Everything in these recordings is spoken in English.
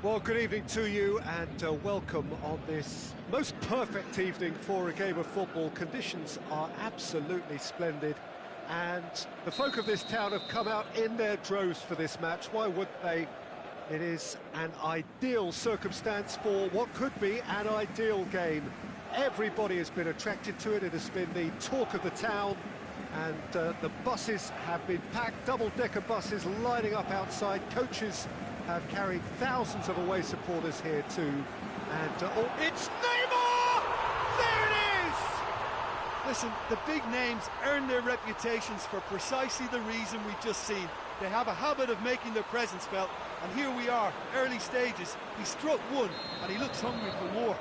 Well, good evening to you and welcome on this most perfect evening for a game of football. Conditions are absolutely splendid and the folk of this town have come out in their droves for this match. Why wouldn't they? It is an ideal circumstance for what could be an ideal game. Everybody has been attracted to it. It has been the talk of the town, and the buses have been packed, double-decker buses lining up outside. Coaches have carried thousands of away supporters here too. And it's Neymar! There it is! Listen, the big names earn their reputations for precisely the reason we've just seen. They have a habit of making their presence felt, and here we are, early stages. He struck one, and he looks hungry for more.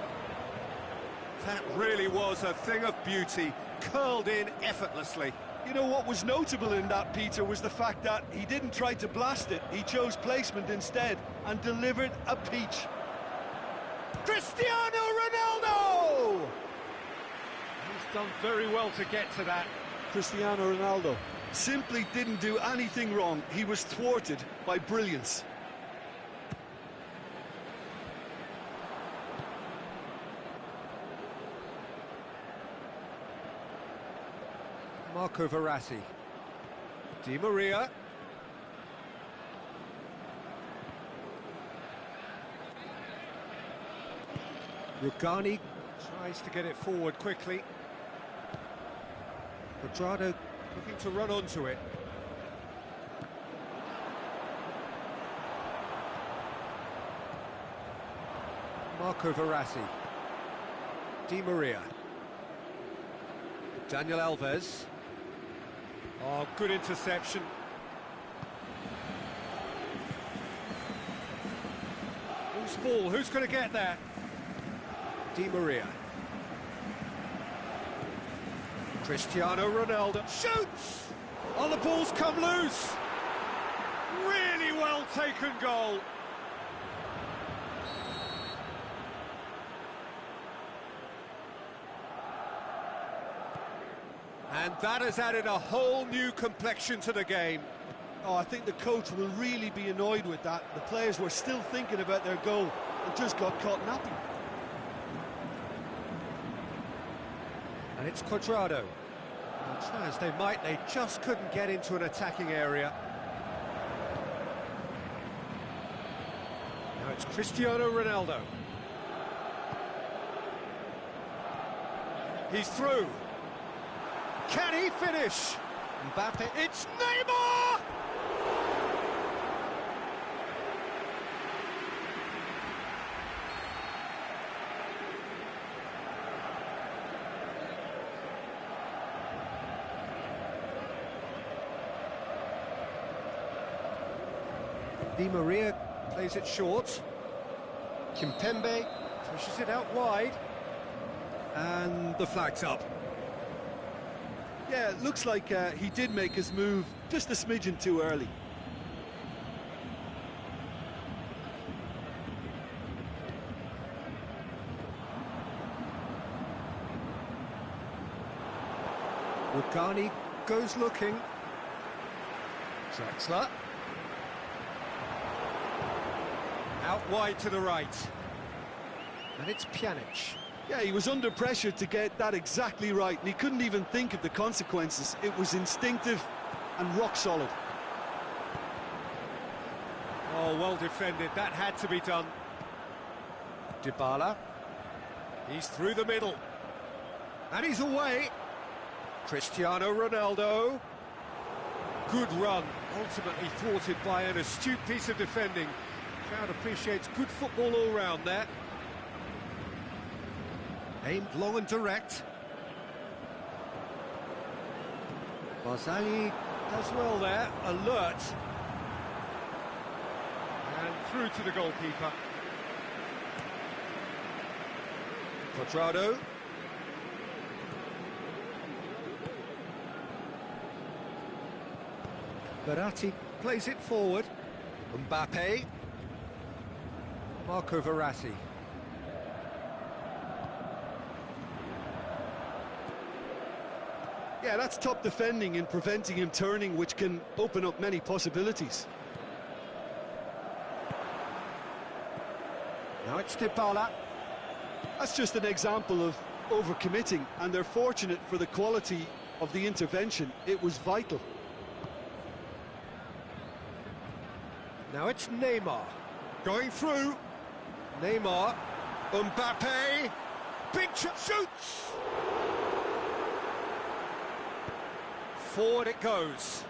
That really was a thing of beauty, curled in effortlessly. You know what was notable in that, Peter, was the fact that he didn't try to blast it. He chose placement instead and delivered a peach. Cristiano Ronaldo! He's done very well to get to that. Cristiano Ronaldo simply didn't do anything wrong. He was thwarted by brilliance. Marco Verratti. Di Maria. Rugani tries to get it forward quickly. Quadrado looking to run onto it. Marco Verratti. Di Maria. Daniel Alves. Oh, good interception. Who's ball? Who's going to get that? Di Maria. Cristiano Ronaldo shoots! Oh, the ball's come loose! Really well taken goal. And that has added a whole new complexion to the game. Oh, I think the coach will really be annoyed with that. The players were still thinking about their goal and just got caught napping. And it's Quadrado. Well, try as they might, they just couldn't get into an attacking area. Now it's Cristiano Ronaldo. He's through. Can he finish? Mbappe, it's Neymar! Di Maria plays it short. Kimpembe pushes it out wide. And the flag's up. Yeah, it looks like he did make his move just a smidgen too early. Rugani goes looking. Draxler. Out wide to the right. And it's Pjanic. Yeah, he was under pressure to get that exactly right, and he couldn't even think of the consequences. It was instinctive and rock solid. Oh, well defended. That had to be done. Dybala. He's through the middle. And he's away. Cristiano Ronaldo. Good run. Ultimately thwarted by an astute piece of defending. Crowd appreciates good football all round there. Aimed long and direct. Barzagli does well there, alert. And through to the goalkeeper. Quadrado. Verratti plays it forward. Mbappe. Marco Verratti. Yeah, that's top defending and preventing him turning, which can open up many possibilities. Now it's Dybala. That's just an example of overcommitting, and they're fortunate for the quality of the intervention. It was vital. Now it's Neymar. Going through. Neymar. Mbappe. Big shoots! Forward it goes.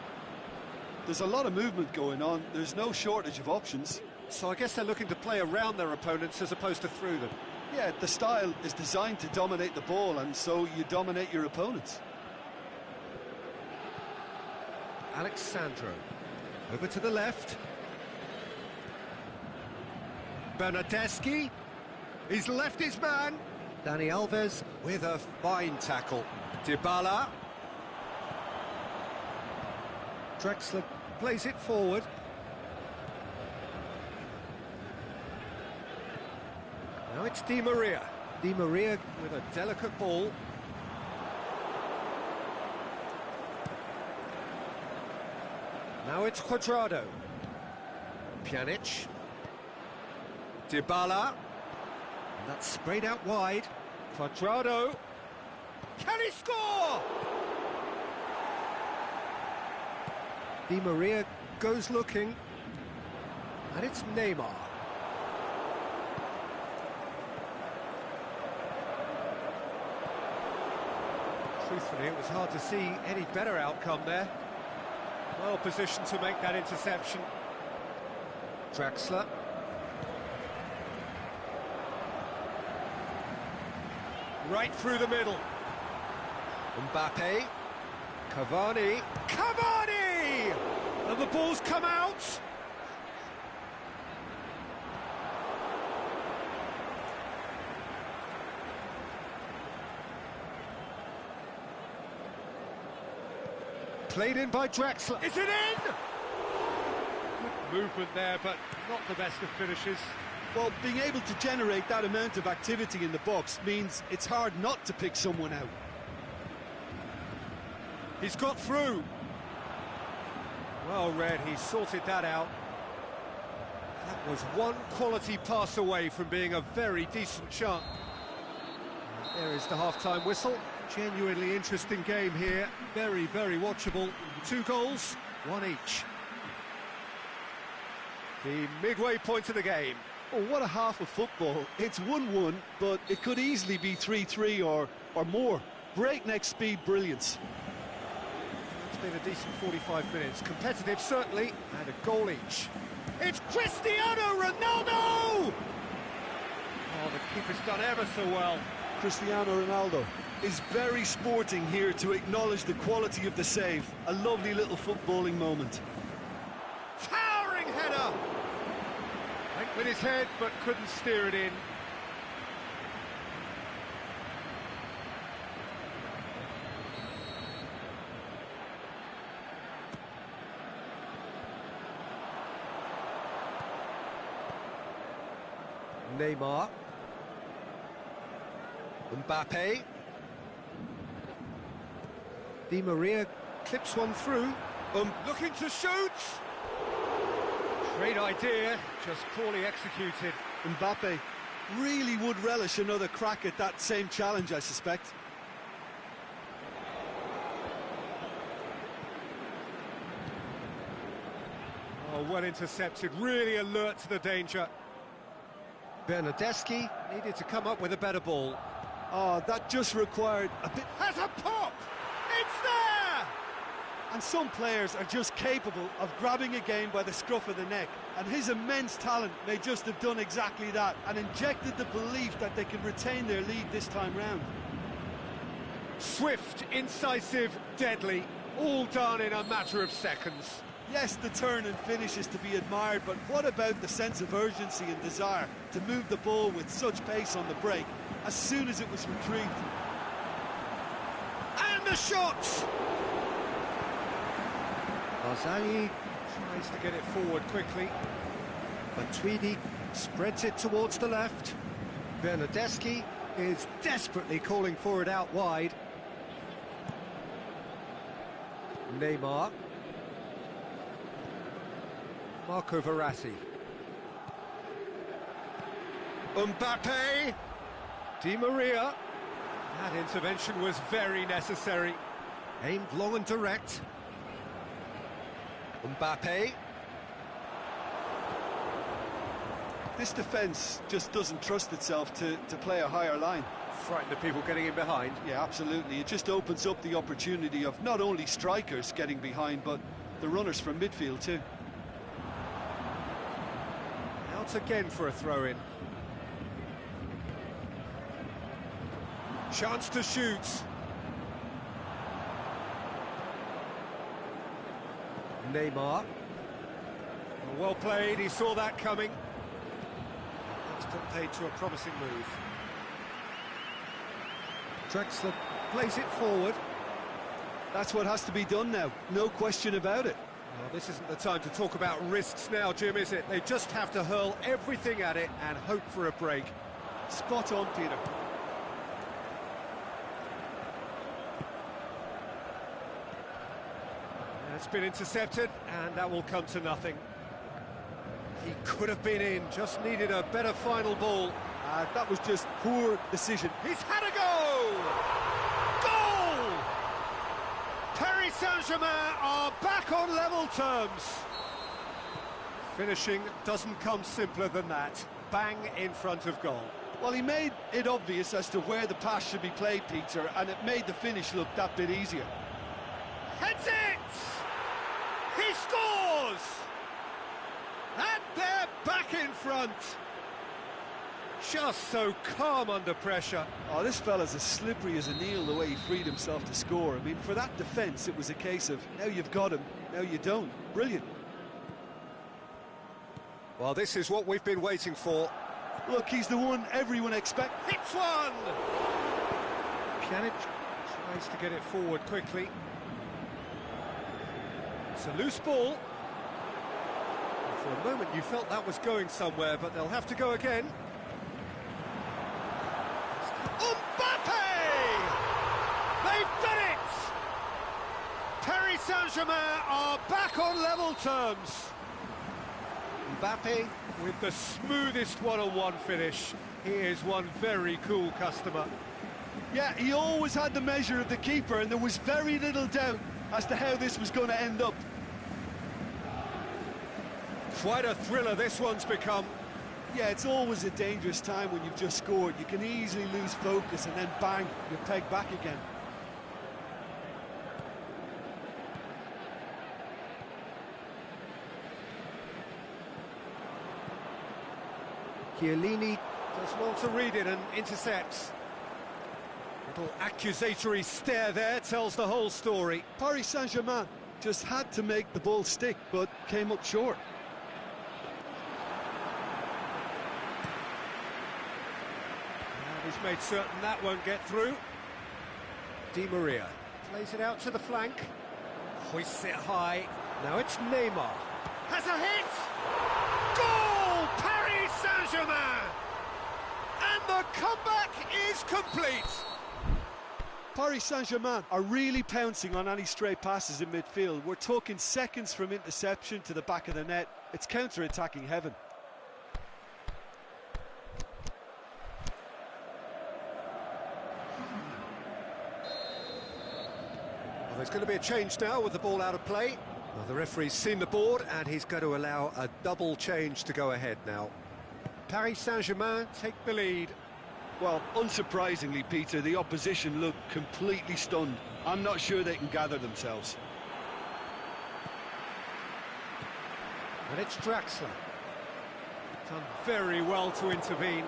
There's a lot of movement going on. There's no shortage of options. So I guess they're looking to play around their opponents as opposed to through them. Yeah, the style is designed to dominate the ball, and so you dominate your opponents. Alexandro. Over to the left. Bernardeschi. He's left his man. Dani Alves with a fine tackle. Dybala. Drexler plays it forward. Now it's Di Maria. Di Maria with a delicate ball. Now it's Cuadrado. Pjanic. Dybala. And that's sprayed out wide. Cuadrado. Can he score? Di Maria goes looking. And it's Neymar. Truthfully, it was hard to see any better outcome there. Well positioned to make that interception. Draxler. Right through the middle. Mbappe. Cavani. Cavani! And the ball's come out. Played in by Draxler. Is it in? Good movement there, but not the best of finishes. Well, being able to generate that amount of activity in the box means it's hard not to pick someone out. He's got through. Well read, he sorted that out. That was one quality pass away from being a very decent shot. There is the half-time whistle. Genuinely interesting game here. Very, very watchable. 2 goals, 1 each. The midway point of the game. Oh, what a half of football. It's 1-1, but it could easily be 3-3 or more. Breakneck speed brilliance. It's been a decent 45 minutes. Competitive, certainly, and a goal each. It's Cristiano Ronaldo! Oh, the keeper's done ever so well. Cristiano Ronaldo is very sporting here to acknowledge the quality of the save. A lovely little footballing moment. Towering header! Went with his head, but couldn't steer it in. Neymar. Mbappe. Di Maria clips one through. Looking to shoot! Great idea, just poorly executed. Mbappe really would relish another crack at that same challenge, I suspect. Oh, well intercepted, really alert to the danger. Bernardeschi needed to come up with a better ball. Oh, that just required a bit... Has a pop! It's there! And some players are just capable of grabbing a game by the scruff of the neck, and his immense talent may just have done exactly that and injected the belief that they can retain their lead this time round. Swift, incisive, deadly, all done in a matter of seconds. Yes, the turn and finish is to be admired, but what about the sense of urgency and desire to move the ball with such pace on the break as soon as it was retrieved? And the shot! Barzagli tries to get it forward quickly. Matuidi spreads it towards the left. Bernardeschi is desperately calling for it out wide. Neymar. Marco Verratti. Mbappe! Di Maria. That intervention was very necessary. Aimed long and direct. Mbappe. This defence just doesn't trust itself to play a higher line. Frightened of people getting in behind. Yeah, absolutely. It just opens up the opportunity of not only strikers getting behind, but the runners from midfield too. Out again for a throw-in. Chance to shoot. Neymar. Well played, he saw that coming. That's played to a promising move. Drexler plays it forward. That's what has to be done now, no question about it. Well, this isn't the time to talk about risks now, Jim, is it? They just have to hurl everything at it and hope for a break. Spot on, Peter. It's been intercepted, and that will come to nothing. He could have been in, just needed a better final ball. That was just poor decision. He's had a go! Goal! Paris Saint-Germain are back on level terms. Finishing doesn't come simpler than that. Bang in front of goal. Well, he made it obvious as to where the pass should be played, Peter, and it made the finish look that bit easier. Heads it! He scores! And they're back in front. Just so calm under pressure. Oh, this fella's as slippery as an eel the way he freed himself to score. I mean, for that defence, it was a case of, now you've got him, now you don't. Brilliant. Well, this is what we've been waiting for. Look, he's the one everyone expects. Hits one! Pjanic tries to get it forward quickly. It's a loose ball. For a moment you felt that was going somewhere, but they'll have to go again. Mbappe! They've done it! Paris Saint-Germain are back on level terms. Mbappe with the smoothest one-on-one finish. He is one very cool customer. Yeah, he always had the measure of the keeper, and there was very little doubt as to how this was going to end up. Quite a thriller this one's become. Yeah, it's always a dangerous time when you've just scored. You can easily lose focus and then bang, you're pegged back again. Chiellini does well to read it and intercepts. Little accusatory stare there tells the whole story. Paris Saint-Germain just had to make the ball stick, but came up short. And he's made certain that won't get through. Di Maria plays it out to the flank. Hoists it high. Now it's Neymar. Has a hit! Goal! Paris Saint-Germain! And the comeback is complete. Paris Saint-Germain are really pouncing on any stray passes in midfield. We're talking seconds from interception to the back of the net. It's counter-attacking heaven. Well, there's going to be a change now with the ball out of play. Well, the referee's seen the board and he's going to allow a double change to go ahead now. Paris Saint-Germain take the lead. Well, unsurprisingly, Peter, the opposition look completely stunned. I'm not sure they can gather themselves. And it's Draxler. Done very well to intervene.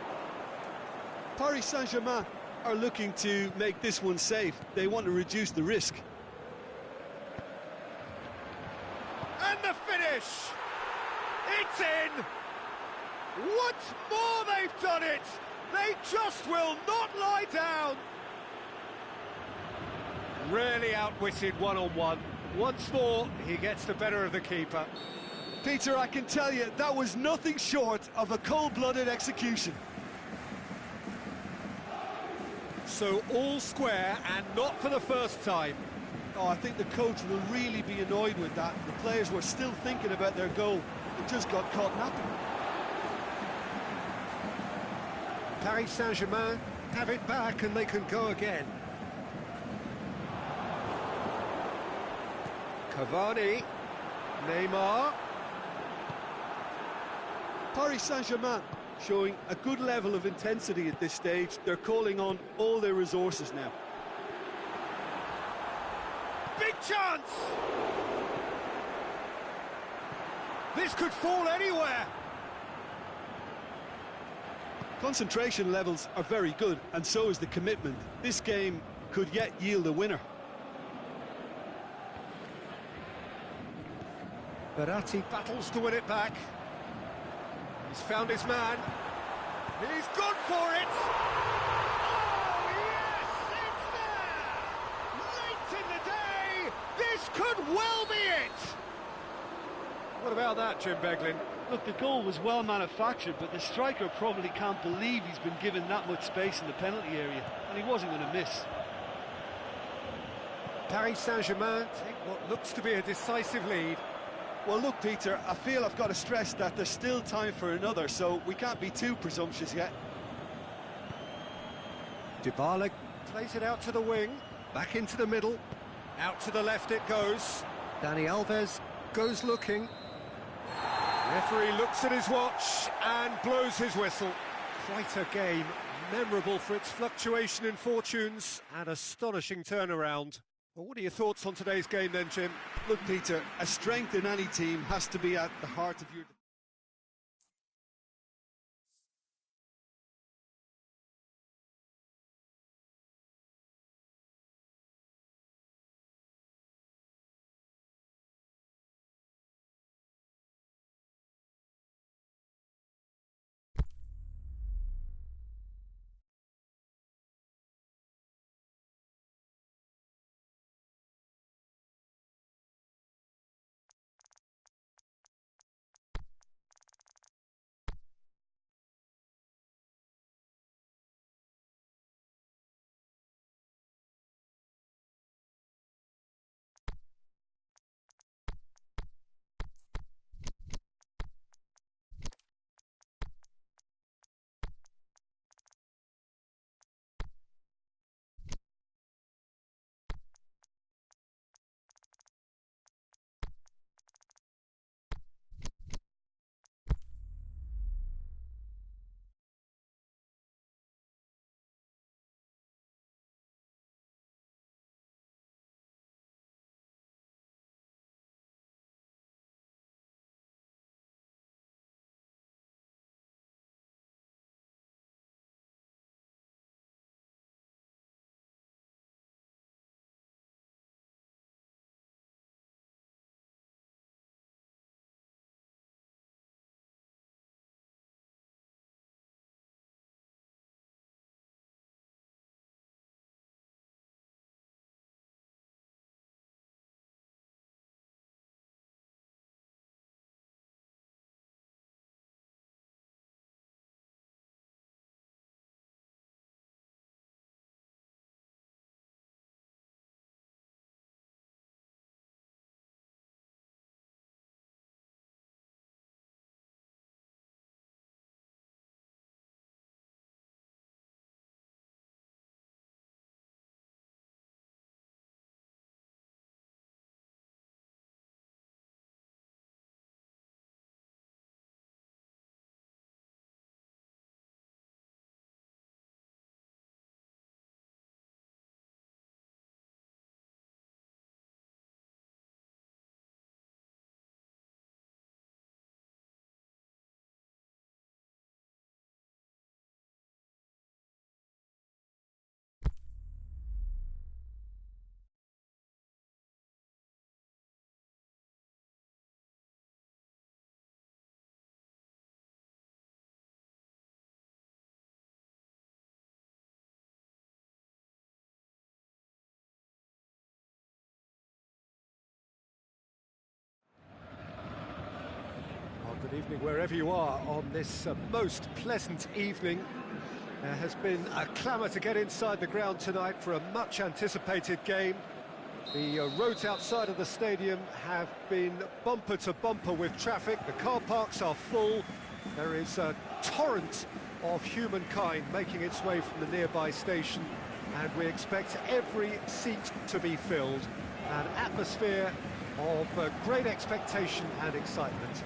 Paris Saint-Germain are looking to make this one safe. They want to reduce the risk. And the finish! It's in! Once more they've done it! They just will not lie down! Really outwitted one-on-one. Once more, he gets the better of the keeper. Peter, I can tell you, that was nothing short of a cold-blooded execution. So all square, and not for the first time. Oh, I think the coach will really be annoyed with that. The players were still thinking about their goal. It just got caught napping. Paris Saint-Germain have it back and they can go again. Cavani, Neymar. Paris Saint-Germain showing a good level of intensity at this stage. They're calling on all their resources now. Big chance! This could fall anywhere. Concentration levels are very good, and so is the commitment. This game could yet yield a winner. Verratti battles to win it back. He's found his man. He's gone for it! Oh, yes! It's there! Late in the day! This could well be it! What about that, Jim Beglin? Look, the goal was well manufactured, but the striker probably can't believe he's been given that much space in the penalty area, and he wasn't going to miss. Paris Saint-Germain take what looks to be a decisive lead. Well, look, Peter, I feel I've got to stress that there's still time for another, so we can't be too presumptuous yet. Dybala plays it out to the wing, back into the middle, out to the left it goes. Dani Alves goes looking. Referee looks at his watch and blows his whistle. Quite a game, memorable for its fluctuation in fortunes and astonishing turnaround. Well, what are your thoughts on today's game then, Jim? Look, Peter, a strength in any team has to be at the heart of your... Good evening wherever you are on this most pleasant evening. There has been a clamour to get inside the ground tonight for a much anticipated game. The roads outside of the stadium have been bumper to bumper with traffic. The car parks are full. There is a torrent of humankind making its way from the nearby station, and we expect every seat to be filled. An atmosphere of great expectation and excitement.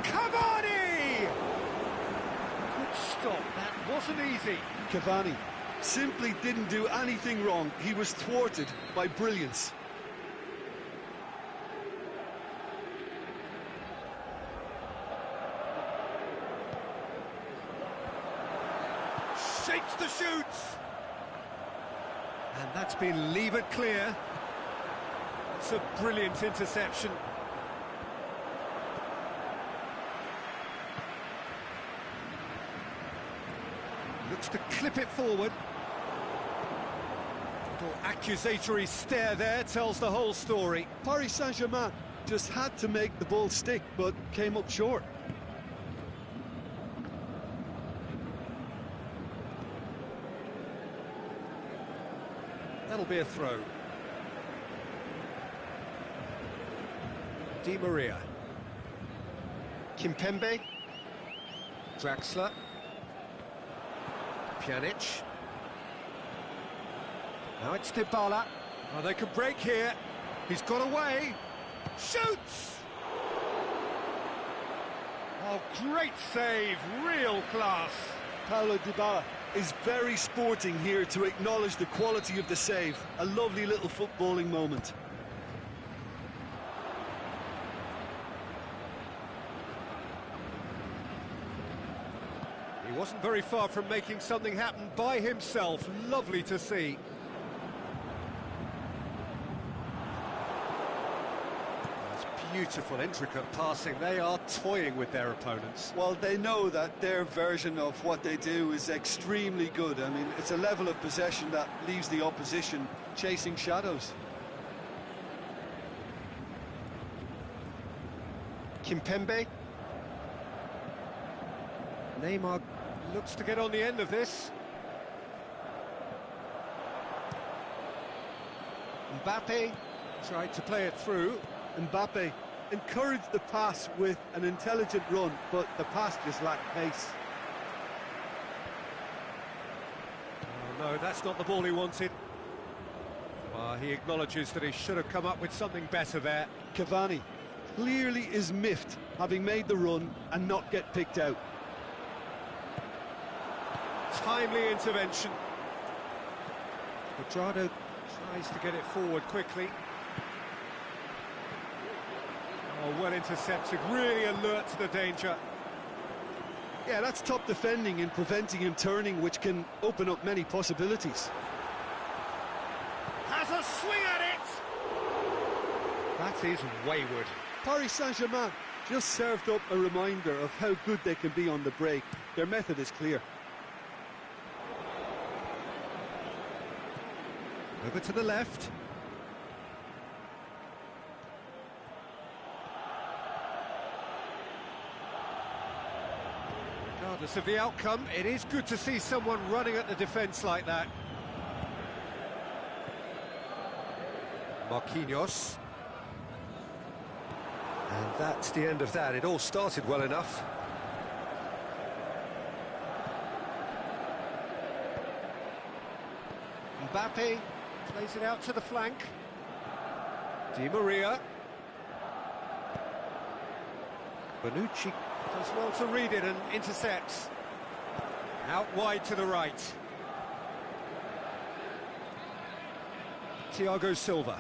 Cavani! Good stop, that wasn't easy. Cavani simply didn't do anything wrong. He was thwarted by brilliance. Shapes the shoots! And that's been levered clear. It's a brilliant interception. Looks to clip it forward. Little accusatory stare there tells the whole story. Paris Saint-Germain just had to make the ball stick, but came up short. That'll be a throw. Di Maria. Kimpembe. Draxler. Pjanic. Now it's Dybala. Oh, they could break here. He's got away. Shoots! Oh, great save. Real class. Paulo Dybala is very sporting here to acknowledge the quality of the save. A lovely little footballing moment. He wasn't very far from making something happen by himself. Lovely to see. Beautiful, intricate passing. They are toying with their opponents. Well, they know that their version of what they do is extremely good. I mean, it's a level of possession that leaves the opposition chasing shadows. Kimpembe. Neymar looks to get on the end of this. Mbappe tried to play it through. Mbappe encouraged the pass with an intelligent run, but the pass just lacked pace. Oh, no, that's not the ball he wanted. He acknowledges that he should have come up with something better there. Cavani clearly is miffed, having made the run and not get picked out. Timely intervention. Quadrado tries to get it forward quickly. Oh, well intercepted, really alert to the danger. Yeah, that's top defending and preventing him turning, which can open up many possibilities. Has a swing at it! That is wayward. Paris Saint-Germain just served up a reminder of how good they can be on the break. Their method is clear. Over to the left. Regardless of the outcome, it is good to see someone running at the defence like that. Marquinhos. And that's the end of that. It all started well enough. Mbappe plays it out to the flank. Di Maria. Bonucci does well to read it and intercepts. Out wide to the right. Thiago Silva.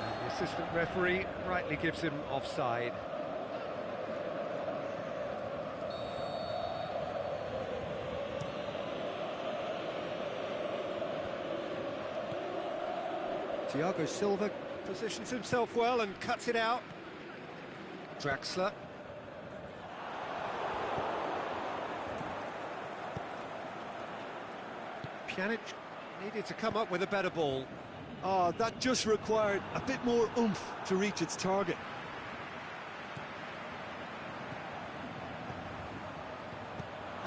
And the assistant referee rightly gives him offside. Thiago Silva positions himself well and cuts it out. Draxler. Pjanic needed to come up with a better ball. Oh, that just required a bit more oomph to reach its target.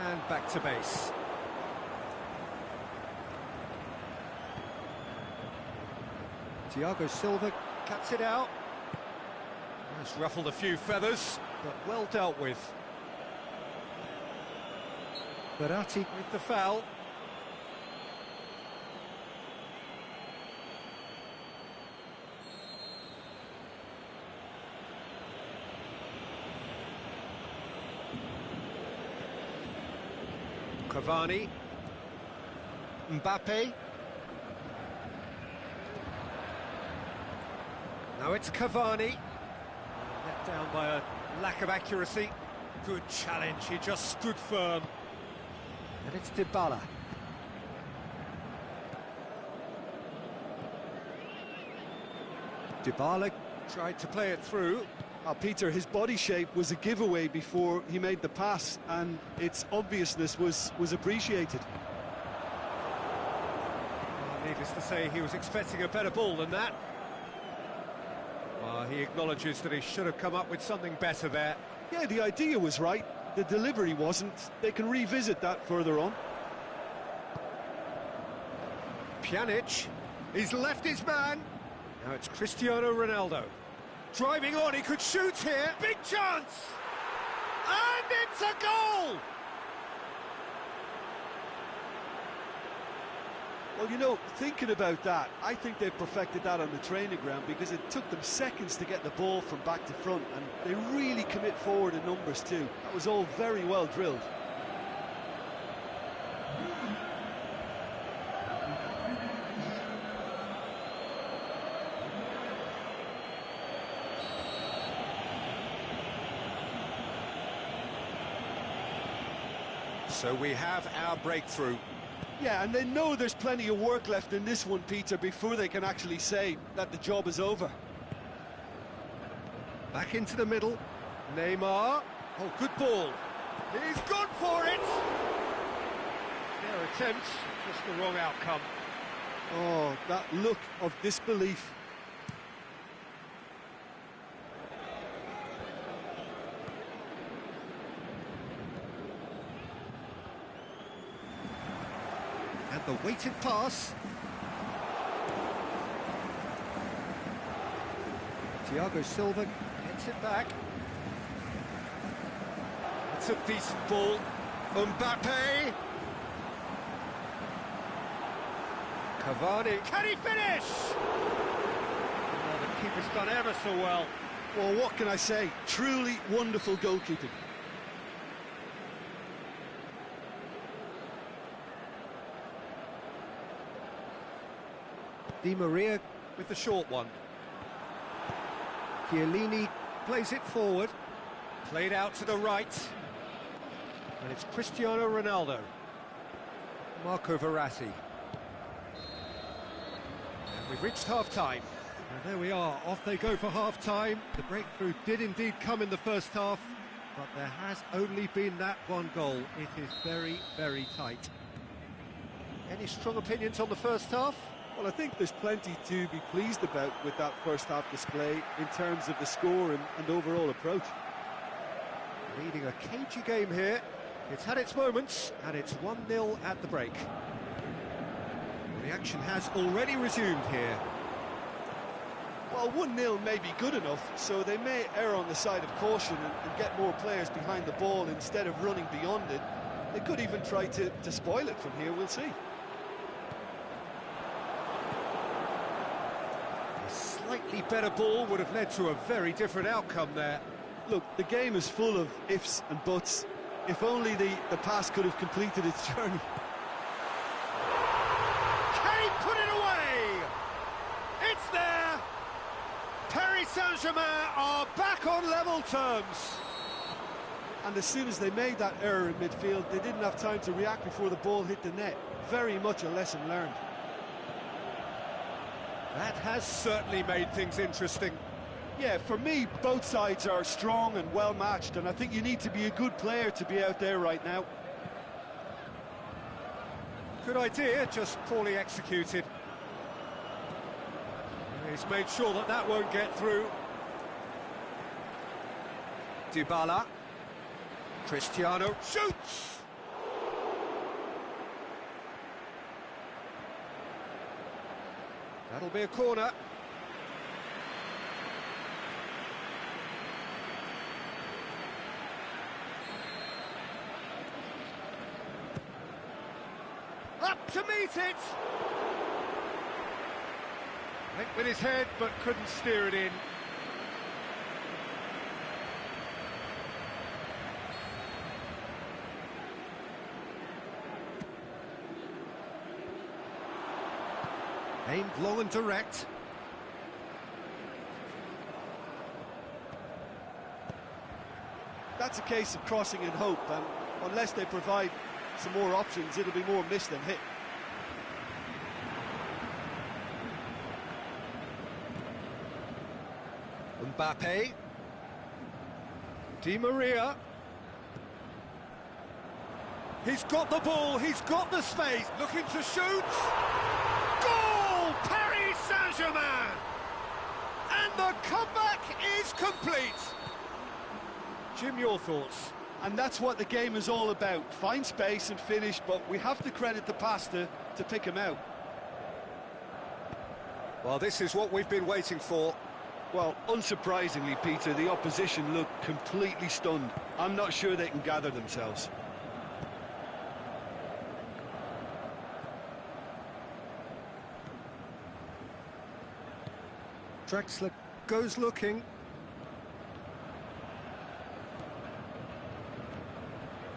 And back to base. Thiago Silva cuts it out. Has ruffled a few feathers, but well dealt with. Verratti with the foul. Cavani. Mbappe. Now it's Cavani. Let down by a lack of accuracy. Good challenge, he just stood firm. And it's Dybala. Dybala tried to play it through. Peter, his body shape was a giveaway before he made the pass, and its obviousness was appreciated. Well, needless to say, he was expecting a better ball than that. Well, he acknowledges that he should have come up with something better there. Yeah, the idea was right, the delivery wasn't. They can revisit that further on. Pjanic, he's left his man. Now it's Cristiano Ronaldo. Driving on, he could shoot here. Big chance! And it's a goal! Well, you know, thinking about that, I think they've perfected that on the training ground, because it took them seconds to get the ball from back to front, and they really commit forward in numbers too. That was all very well drilled. So we have our breakthrough. Yeah, and they know there's plenty of work left in this one, Peter, before they can actually say that the job is over. Back into the middle. Neymar. Oh, good ball. He's gone for it! Fair attempt, just the wrong outcome. Oh, that look of disbelief. And the weighted pass. Thiago Silva gets it back. It's a decent ball. Mbappe. Cavani. Can he finish? Oh, the keeper's done ever so well. Well, what can I say? Truly wonderful goalkeeping. Di Maria with the short one. Chiellini plays it forward. Played out to the right. And it's Cristiano Ronaldo. Marco Verratti. And we've reached half-time. And there we are, off they go for half-time. The breakthrough did indeed come in the first half, but there has only been that one goal. It is very, very tight. Any strong opinions on the first half? Well, I think there's plenty to be pleased about with that first half display in terms of the score and overall approach. Leading a cagey game here. It's had its moments, and it's 1-0 at the break. The action has already resumed here. Well, 1-0 may be good enough, so they may err on the side of caution and get more players behind the ball instead of running beyond it. They could even try to spoil it from here, we'll see. A slightly better ball would have led to a very different outcome there. Look, the game is full of ifs and buts. If only the pass could have completed its journey. Can he put it away? It's there! Paris Saint-Germain are back on level terms. And as soon as they made that error in midfield, they didn't have time to react before the ball hit the net. Very much a lesson learned. That has certainly made things interesting. Yeah, for me, both sides are strong and well-matched, and I think you need to be a good player to be out there right now. Good idea, just poorly executed. He's made sure that that won't get through. Dybala. Cristiano shoots! That'll be a corner. beat it! Went with his head, but couldn't steer it in. Aimed long and direct. That's a case of crossing in hope, and unless they provide some more options, it'll be more miss than hit. Mbappe. Di Maria. He's got the ball, he's got the space, looking to shoot. Goal! Paris Saint-Germain! And the comeback is complete. Jim, your thoughts? And that's what the game is all about. Find space and finish, but we have to credit the passer to pick him out. Well, this is what we've been waiting for. Well, unsurprisingly, Peter, the opposition look completely stunned. I'm not sure they can gather themselves. Draxler goes looking.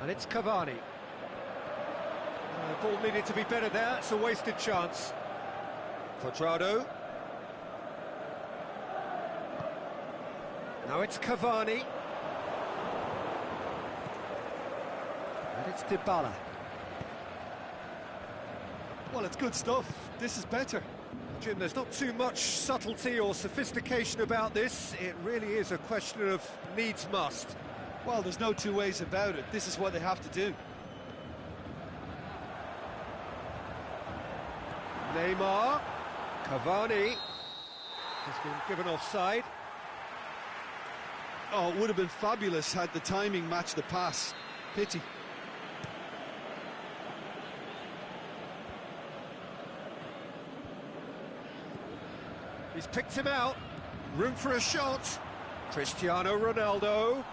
And it's Cavani. The ball needed to be better there, it's a wasted chance. Cuadrado. Now it's Cavani. And it's Dybala. Well, it's good stuff. This is better. Jim, there's not too much subtlety or sophistication about this. It really is a question of needs must. Well, there's no two ways about it. This is what they have to do. Neymar. Cavani. Has been given offside. Oh, it would have been fabulous had the timing matched the pass. Pity. He's picked him out. Room for a shot. Cristiano Ronaldo.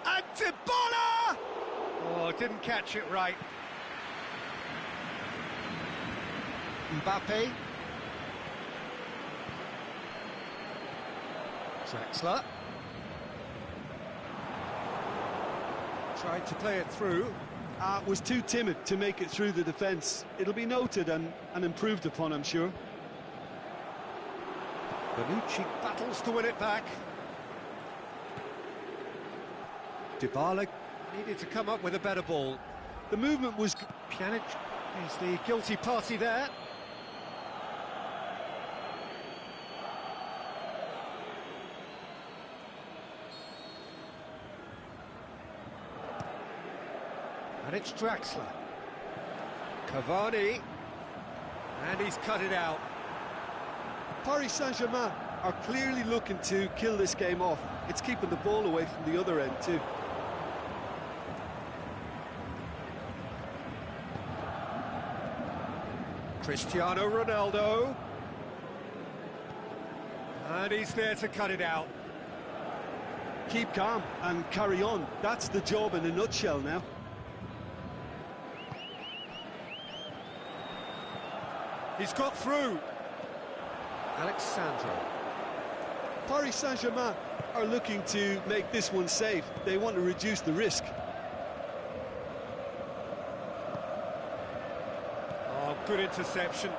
And Dybala! Oh, didn't catch it right. Mbappe. Draxler. Tried to play it through. Was too timid to make it through the defence. It'll be noted and improved upon, I'm sure. Bonucci battles to win it back. Dybala needed to come up with a better ball. The movement was... Pjanic is the guilty party there. And it's Draxler. Cavani. And he's cut it out. Paris Saint-Germain are clearly looking to kill this game off. It's keeping the ball away from the other end too. Cristiano Ronaldo. And he's there to cut it out. Keep calm and carry on. That's the job in a nutshell now. He's got through. Alexandro. Paris Saint-Germain are looking to make this one safe. They want to reduce the risk. Oh, good interception.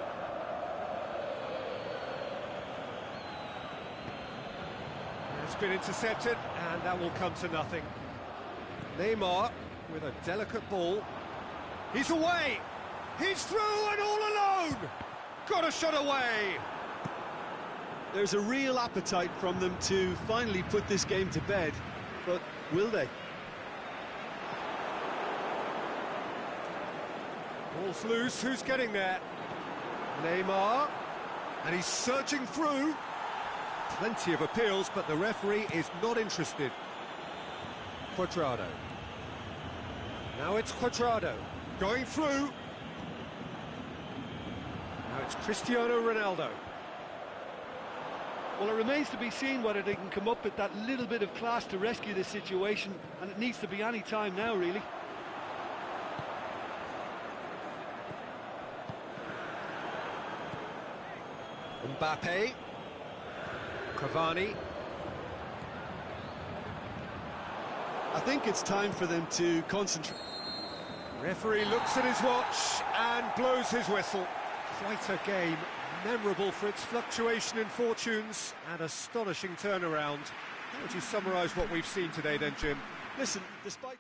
It's been intercepted, and that will come to nothing. Neymar with a delicate ball. He's away. He's through and all alone. Got a shot away. There's a real appetite from them to finally put this game to bed, but will they? Ball's loose, who's getting there? Neymar, and he's surging through. Plenty of appeals, but the referee is not interested. Cuadrado. Now it's Cuadrado, going through. Now it's Cristiano Ronaldo. Well, it remains to be seen whether they can come up with that little bit of class to rescue this situation, and it needs to be any time now, really. Mbappe. Cavani. I think it's time for them to concentrate. Referee looks at his watch and blows his whistle. Quite a game, memorable for its fluctuation in fortunes and astonishing turnaround. How would you summarise what we've seen today then, Jim? Listen, despite...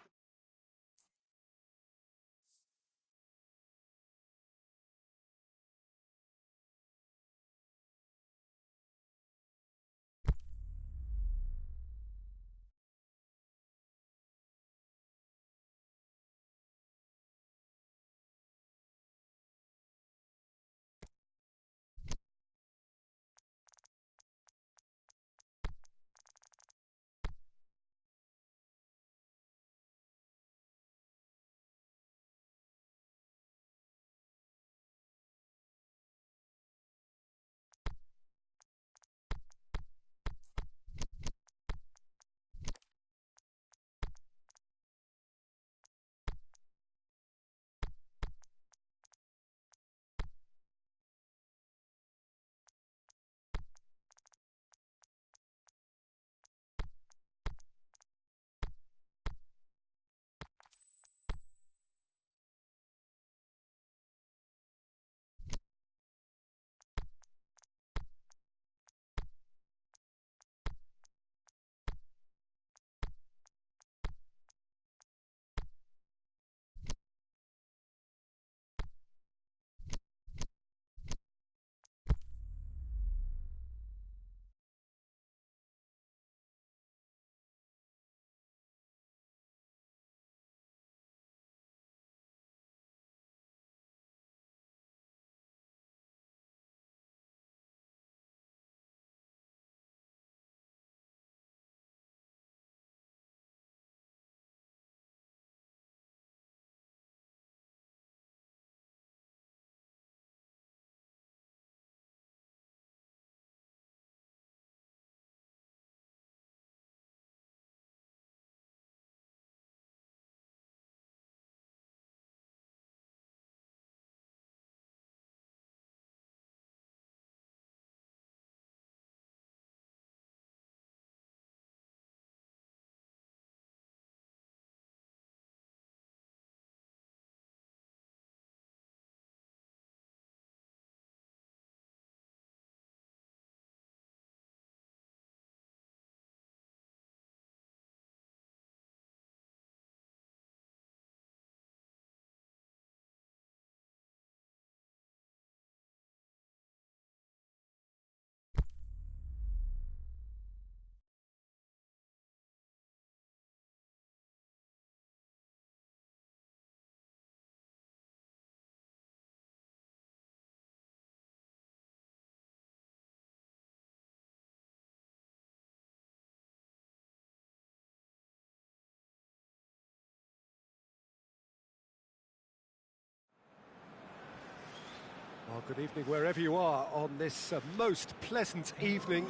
Well, good evening wherever you are on this most pleasant evening.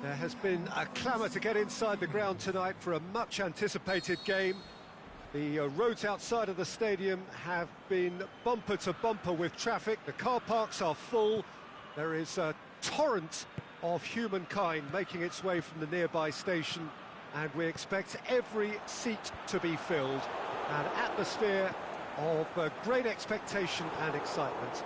There has been a clamour to get inside the ground tonight for a much anticipated game. The roads outside of the stadium have been bumper to bumper with traffic. The car parks are full. There is a torrent of humankind making its way from the nearby station, and we expect every seat to be filled. An atmosphere of great expectation and excitement.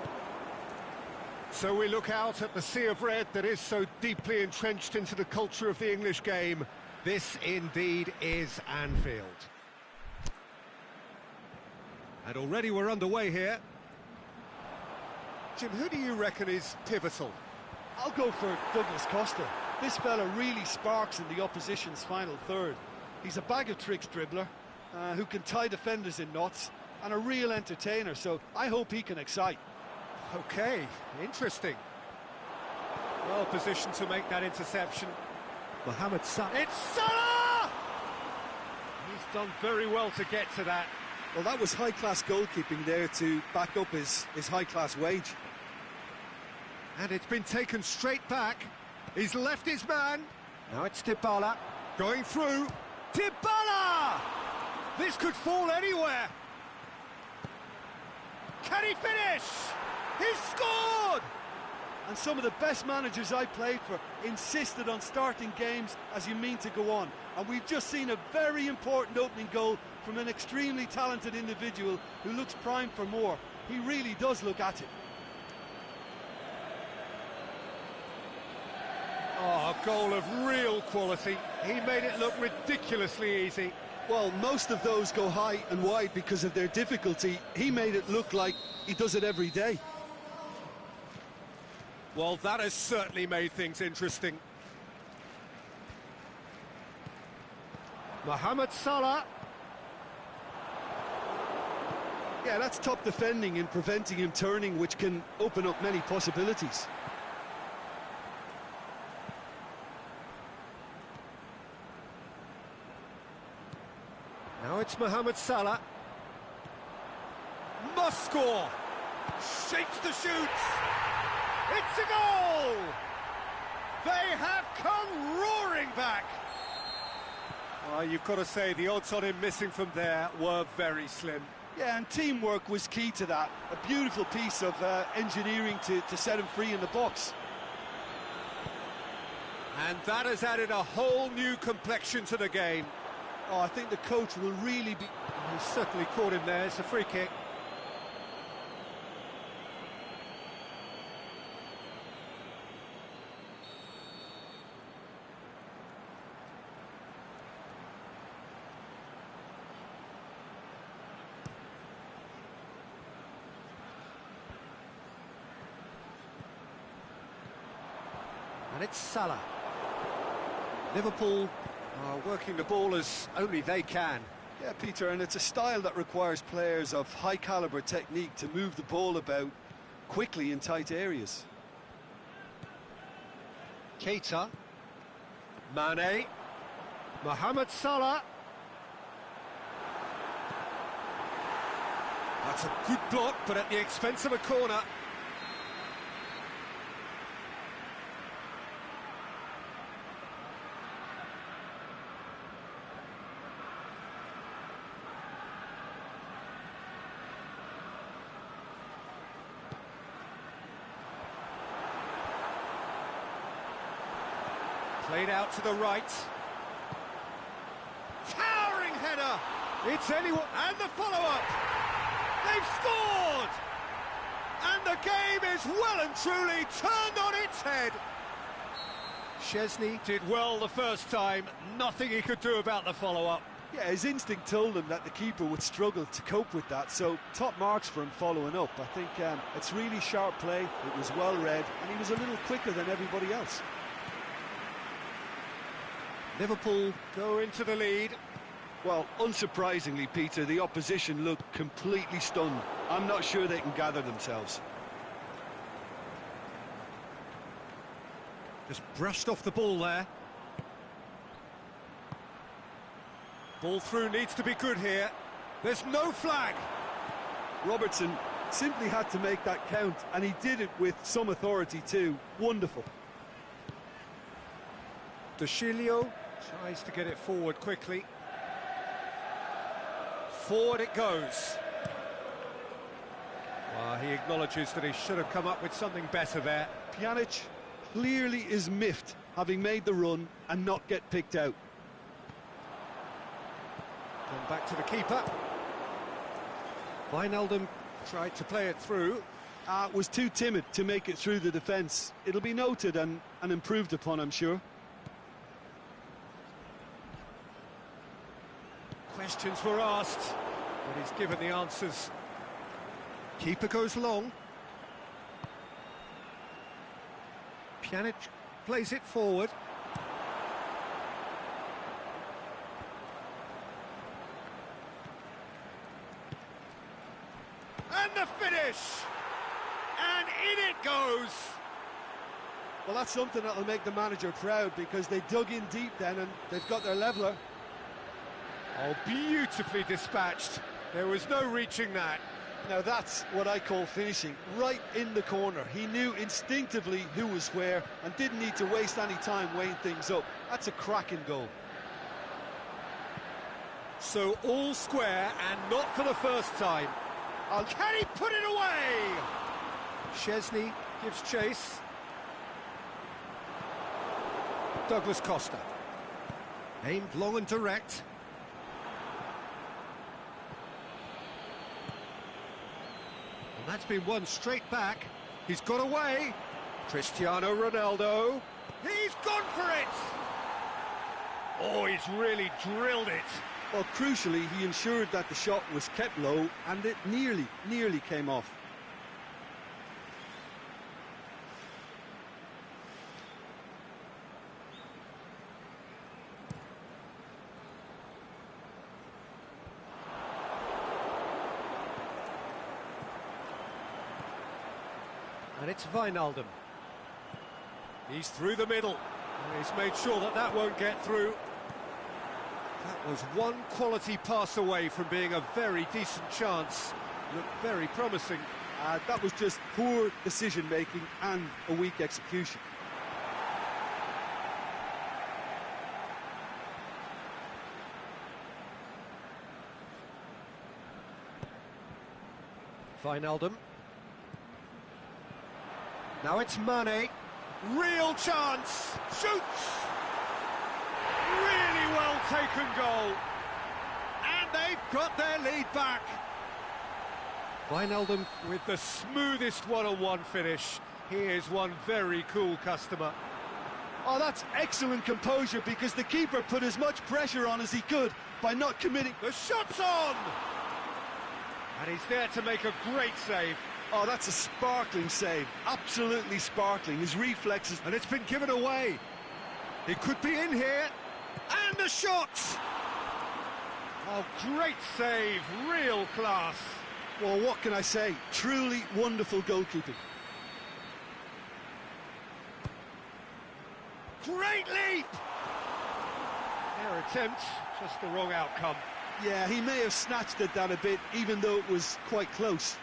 So we look out at the sea of red that is so deeply entrenched into the culture of the English game. This indeed is Anfield. And already we're underway here. Jim, who do you reckon is pivotal? I'll go for Douglas Costa. This fella really sparks in the opposition's final third. He's a bag of tricks dribbler who can tie defenders in knots, and a real entertainer, so I hope he can excite. Okay, interesting. Well positioned to make that interception. Mohamed Salah. It's Salah! He's done very well to get to that. Well, that was high-class goalkeeping there to back up his high-class wage. And it's been taken straight back. He's left his man. Now it's Dybala. Going through. Dybala! This could fall anywhere. Can he finish? He's scored! And some of the best managers I played for insisted on starting games as you mean to go on. And we've just seen a very important opening goal from an extremely talented individual who looks primed for more. He really does look at it. Oh, a goal of real quality. He made it look ridiculously easy. Well, most of those go high and wide because of their difficulty. He made it look like he does it every day. Well, that has certainly made things interesting. Mohamed Salah. Yeah, that's top defending and preventing him turning, which can open up many possibilities. Now it's Mohamed Salah. Must score. Shapes to shoot. It's a goal! They have come roaring back. Oh, you've got to say the odds on him missing from there were very slim. Yeah, and teamwork was key to that. A beautiful piece of engineering to set him free in the box. And that has added a whole new complexion to the game. Oh, I think the coach will really be... He's certainly caught him there. It's a free kick. And it's Salah. Liverpool are working the ball as only they can. Yeah, Peter, and it's a style that requires players of high-caliber technique to move the ball about quickly in tight areas. Keita. Mane. Mohamed Salah. That's a good block, but at the expense of a corner. Played out to the right. Towering header! It's anyone... And the follow-up! They've scored! And the game is well and truly turned on its head. Szczesny did well the first time. Nothing he could do about the follow-up. Yeah, his instinct told him that the keeper would struggle to cope with that, so top marks for him following up. I think it's really sharp play, it was well read, and he was a little quicker than everybody else. Liverpool go into the lead. Well, unsurprisingly, Peter, the opposition look completely stunned. I'm not sure they can gather themselves. Just brushed off the ball there. Ball through needs to be good here. There's no flag. Robertson simply had to make that count, and he did it with some authority too. Wonderful. De Chilio tries to get it forward quickly. Forward it goes. Well, he acknowledges that he should have come up with something better there. Pjanic clearly is miffed, having made the run and not get picked out. Gone back to the keeper. Wijnaldum tried to play it through. Was too timid to make it through the defence. It'll be noted and improved upon, I'm sure. Questions were asked, but he's given the answers. Keeper goes long. Pjanic plays it forward. And the finish! And in it goes! Well, that's something that'll make the manager proud, because they dug in deep then and they've got their leveller. Oh, beautifully dispatched. There was no reaching that. Now that's what I call finishing, right in the corner. He knew instinctively who was where and didn't need to waste any time weighing things up. That's a cracking goal. So all square and not for the first time. Can he put it away? Szczesny gives chase. Douglas Costa. Aimed long and direct. And that's been won straight back. He's got away. Cristiano Ronaldo. He's gone for it! Oh, he's really drilled it. Well, crucially, he ensured that the shot was kept low and it nearly came off. And it's Wijnaldum. He's through the middle. And he's made sure that that won't get through. That was one quality pass away from being a very decent chance. Looked very promising. That was just poor decision-making and a weak execution. Wijnaldum. Now it's Mane. Real chance. Shoots. Really well taken goal. And they've got their lead back. Wijnaldum with the smoothest one-on-one finish. He is one very cool customer. Oh, that's excellent composure because the keeper put as much pressure on as he could by not committing. The shot's on! And he's there to make a great save. Oh, that's a sparkling save. Absolutely sparkling. His reflexes. And it's been given away. It could be in here. And the shot! Oh, great save. Real class. Well, what can I say? Truly wonderful goalkeeping. Great leap! Their attempt, just the wrong outcome. Yeah, he may have snatched it down a bit, even though it was quite close.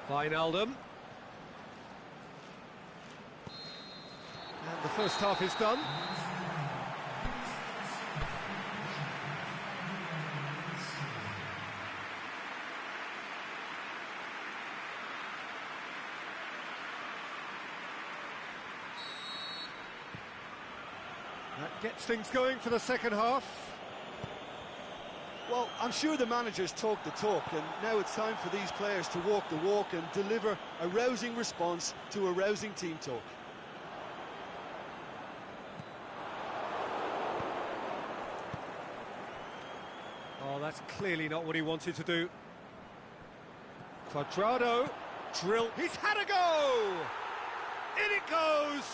Wijnaldum. And the first half is done. That gets things going for the second half. Well, I'm sure the managers talk the talk, and now it's time for these players to walk the walk and deliver a rousing response to a rousing team talk. Oh, that's clearly not what he wanted to do. Cuadrado, drill, he's had a go! In it goes!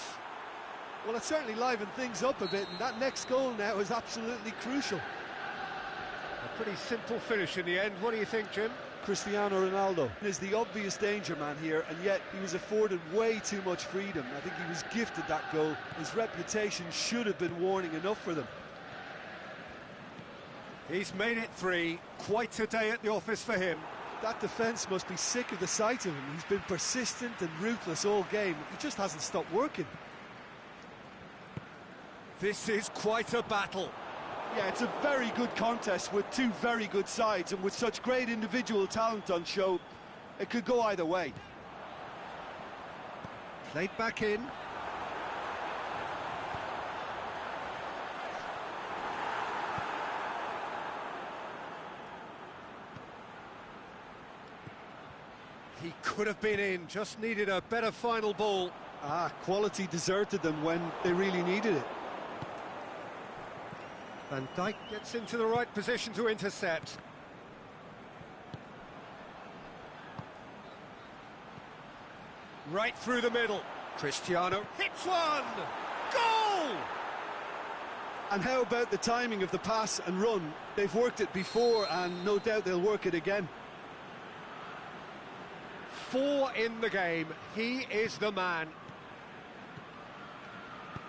Well, it certainly livened things up a bit, and that next goal now is absolutely crucial. A pretty simple finish in the end. What do you think, Jim? Cristiano Ronaldo is the obvious danger man here, and yet he was afforded way too much freedom. I think he was gifted that goal. His reputation should have been warning enough for them. He's made it 3. Quite a day at the office for him. That defence must be sick of the sight of him. He's been persistent and ruthless all game. He just hasn't stopped working. This is quite a battle. Yeah, it's a very good contest with two very good sides, and with such great individual talent on show, it could go either way. Played back in. He could have been in, just needed a better final ball. Quality deserted them when they really needed it. Van Dijk gets into the right position to intercept. Right through the middle. Cristiano hits one! Goal! And how about the timing of the pass and run? They've worked it before, and no doubt they'll work it again. 4 in the game. He is the man.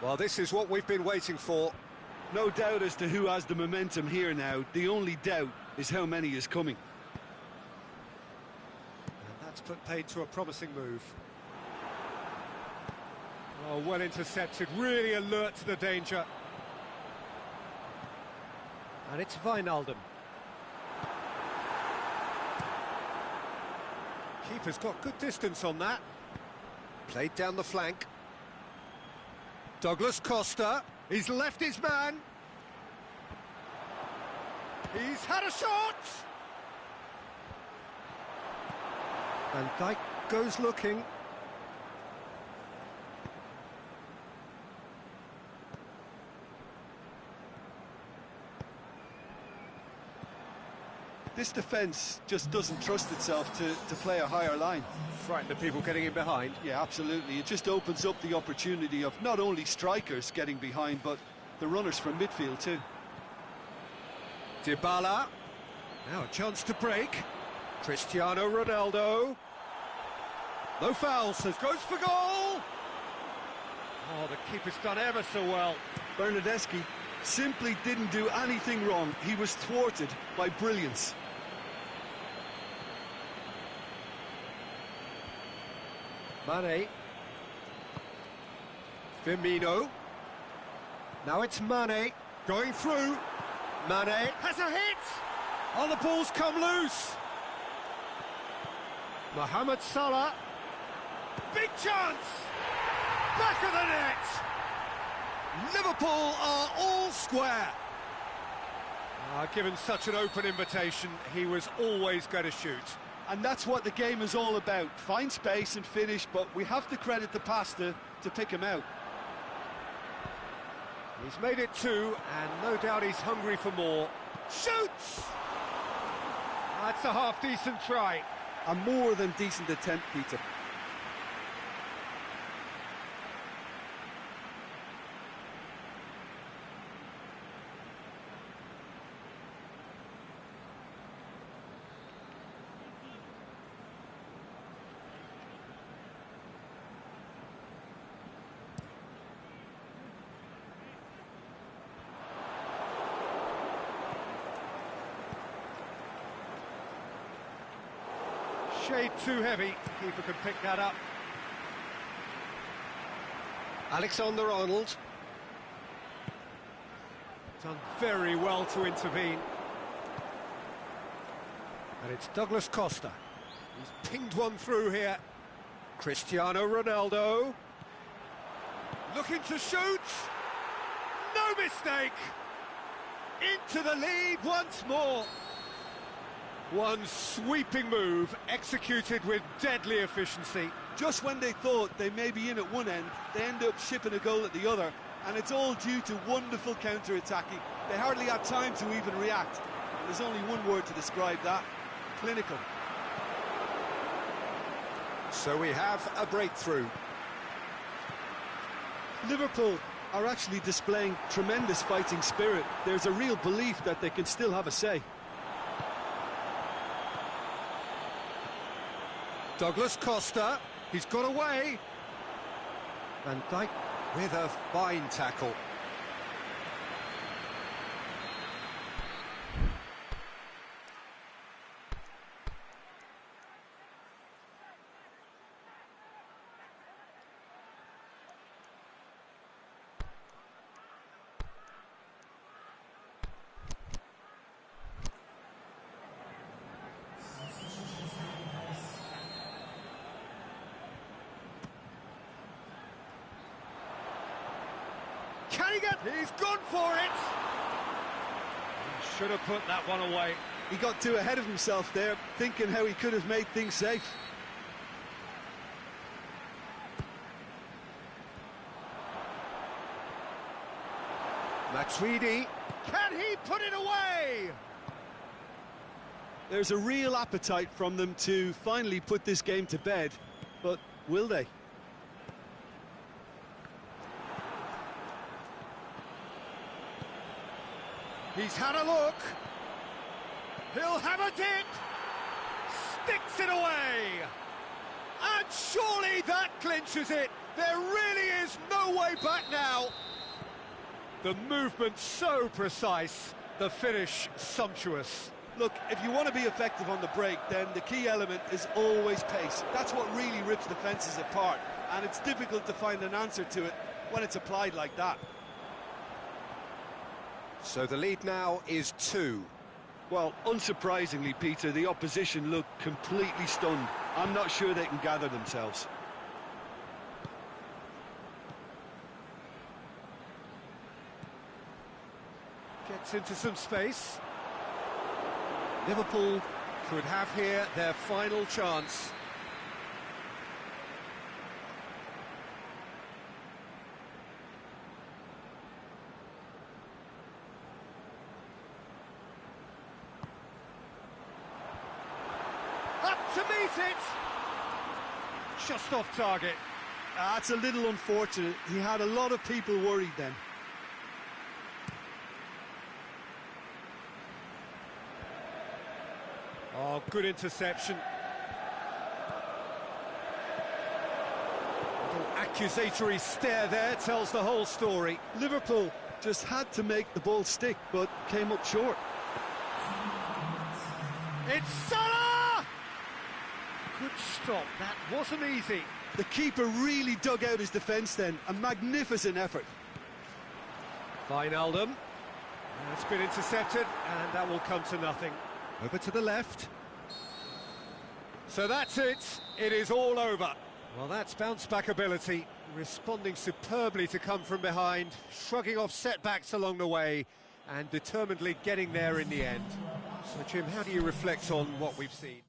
Well, this is what we've been waiting for. No doubt as to who has the momentum here now. The only doubt is how many is coming. And that's put paid to a promising move. Oh, well intercepted, really alert to the danger. And it's Wijnaldum. Keeper's got good distance on that. Played down the flank. Douglas Costa, he's left his man. He's had a shot! Van Dijk goes looking. This defence just doesn't trust itself to play a higher line. Frightened of people getting in behind. Yeah, absolutely. It just opens up the opportunity of not only strikers getting behind, but the runners from midfield too. Dybala. Now a chance to break. Cristiano Ronaldo. No fouls, says goes for goal! Oh, the keeper's done ever so well. Bernardeschi simply didn't do anything wrong. He was thwarted by brilliance. Mane. Firmino. Now it's Mane. Going through. Mane has a hit! Oh, the ball's come loose. Mohamed Salah. Big chance! Back of the net! Liverpool are all square. Given such an open invitation, he was always going to shoot. And that's what the game is all about. Find space and finish, but we have to credit the passer to pick him out. He's made it 2, and no doubt he's hungry for more. Shoots! That's a half-decent try. A more than decent attempt, Peter. Shade too heavy. Keeper could pick that up. Alexander-Arnold. Done very well to intervene. And it's Douglas Costa. He's pinged one through here. Cristiano Ronaldo. Looking to shoot. No mistake. Into the lead once more. One sweeping move, executed with deadly efficiency. Just when they thought they may be in at one end, they end up shipping a goal at the other, and it's all due to wonderful counter-attacking. They hardly had time to even react. There's only one word to describe that: clinical. So we have a breakthrough. Liverpool are actually displaying tremendous fighting spirit. There's a real belief that they can still have a say. Douglas Costa, he's got away. Van Dijk with a fine tackle. Can he get... He's gone for it! He should have put that one away. He got too ahead of himself there, thinking how he could have made things safe. Matuidi, can he put it away? There's a real appetite from them to finally put this game to bed, but will they? He's had a look. He'll have a dip. Sticks it away. And surely that clinches it. There really is no way back now. The movement so precise, the finish sumptuous. Look, if you want to be effective on the break, then the key element is always pace. That's what really rips defences apart, and it's difficult to find an answer to it when it's applied like that. So the lead now is 2. Well, unsurprisingly, Peter, the opposition look completely stunned. I'm not sure they can gather themselves. Gets into some space. Liverpool could have here their final chance. Up to meet it! Just off target. That's a little unfortunate. He had a lot of people worried then. Oh, good interception. Little accusatory stare there tells the whole story. Liverpool just had to make the ball stick, but came up short. It's Salah! Good stop, that wasn't easy. The keeper really dug out his defence then. A magnificent effort. Wijnaldum. That's been intercepted, and that will come to nothing. Over to the left. So that's it. It is all over. Well, that's bounce-back ability, responding superbly to come from behind, shrugging off setbacks along the way, and determinedly getting there in the end. So, Jim, how do you reflect on what we've seen?